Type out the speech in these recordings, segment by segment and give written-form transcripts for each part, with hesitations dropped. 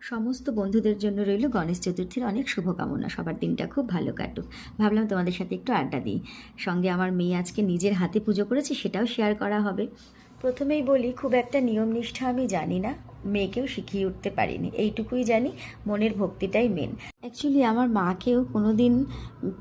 সমস্ত বন্ধুদের জন্য রইল গণেশ চতুর্থীর অনেক শুভকামনা। সবার দিনটা খুব ভালো কাটুক। ভাবলাম তোমাদের সাথে একটু আড্ডা দিই। সঙ্গে আমার মেয়ে আজকে নিজের হাতে পুজো করেছে, সেটাও শেয়ার করা হবে। প্রথমেই বলি, খুব একটা নিয়ম নিষ্ঠা আমি জানি না, মেয়েকেও শিখিয়ে উঠতে পারিনি। এইটুকুই জানি, মনের ভক্তিটাই মেন। অ্যাকচুয়ালি আমার মাকেও কোনো দিন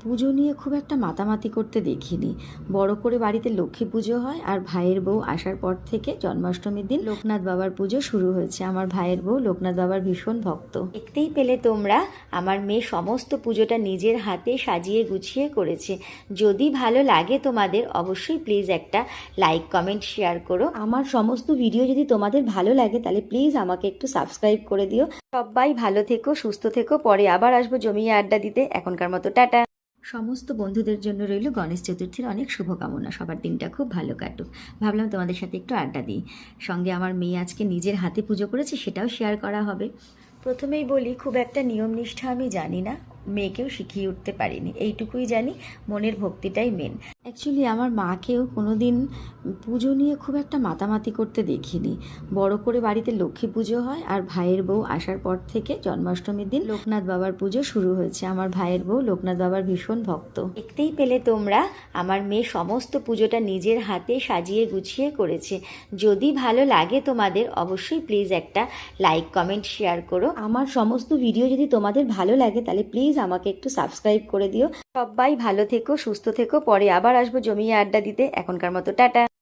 পুজো নিয়ে খুব একটা মাতামাতি করতে দেখিনি। বড় করে বাড়িতে লক্ষ্মী পুজো হয়, আর ভাইয়ের বউ আসার পর থেকে জন্মাষ্টমীর দিন লোকনাথ বাবার পুজো শুরু হয়েছে। আমার ভাইয়ের বউ লোকনাথ বাবার ভীষণ ভক্ত। দেখতেই পেলে তোমরা, আমার মেয়ে সমস্ত পুজোটা নিজের হাতে সাজিয়ে গুছিয়ে করেছে। যদি ভালো লাগে তোমাদের, অবশ্যই প্লিজ একটা লাইক কমেন্ট শেয়ার করো। আমার সমস্ত ভিডিও যদি তোমাদের ভালো লাগে, তাহলে প্লিজ আমাকে একটু সাবস্ক্রাইব করে দিও। সবাই ভালো থেকো, সুস্থ থেকো। পরে আবার আসবো জমিয়ে আড্ডা দিতে। এখনকার মতো টাটা। সমস্ত বন্ধুদের জন্য রইল গণেশ চতুর্থীর অনেক শুভকামনা। সবার দিনটা খুব ভালো কাটুক। ভাবলাম তোমাদের সাথে একটু আড্ডা দিই। সঙ্গে আমার মেয়ে আজকে নিজের হাতে পুজো করেছে, সেটাও শেয়ার করা হবে। প্রথমেই বলি, খুব একটা নিয়ম নিষ্ঠা আমি জানি না, মেয়েকেও শিখিয়ে উঠতে পারিনি। এইটুকুই জানি, মনের ভক্তিটাই মেন। অ্যাকচুয়ালি আমার মাকেও কোনো দিন পুজো নিয়ে খুব একটা মাতামাতি করতে দেখিনি। বড় করে বাড়িতে লক্ষ্মী পুজো হয়, আর ভাইয়ের বউ আসার পর থেকে জন্মাষ্টমীর দিন লোকনাথ বাবার পুজো শুরু হয়েছে। আমার ভাইয়ের বউ লোকনাথ বাবার ভীষণ ভক্ত। দেখতেই পেলে তোমরা, আমার মেয়ে সমস্ত পুজোটা নিজের হাতে সাজিয়ে গুছিয়ে করেছে। যদি ভালো লাগে তোমাদের, অবশ্যই প্লিজ একটা লাইক কমেন্ট শেয়ার করো। আমার সমস্ত ভিডিও যদি তোমাদের ভালো লাগে, তাহলে প্লিজ আমাকে একটু সাবস্ক্রাইব করে দিও। সবাই ভালো থেকো, সুস্থ থেকো। পরে আবার আসবো জমিয়ে আড্ডা দিতে। এখনকার মতো টাটা।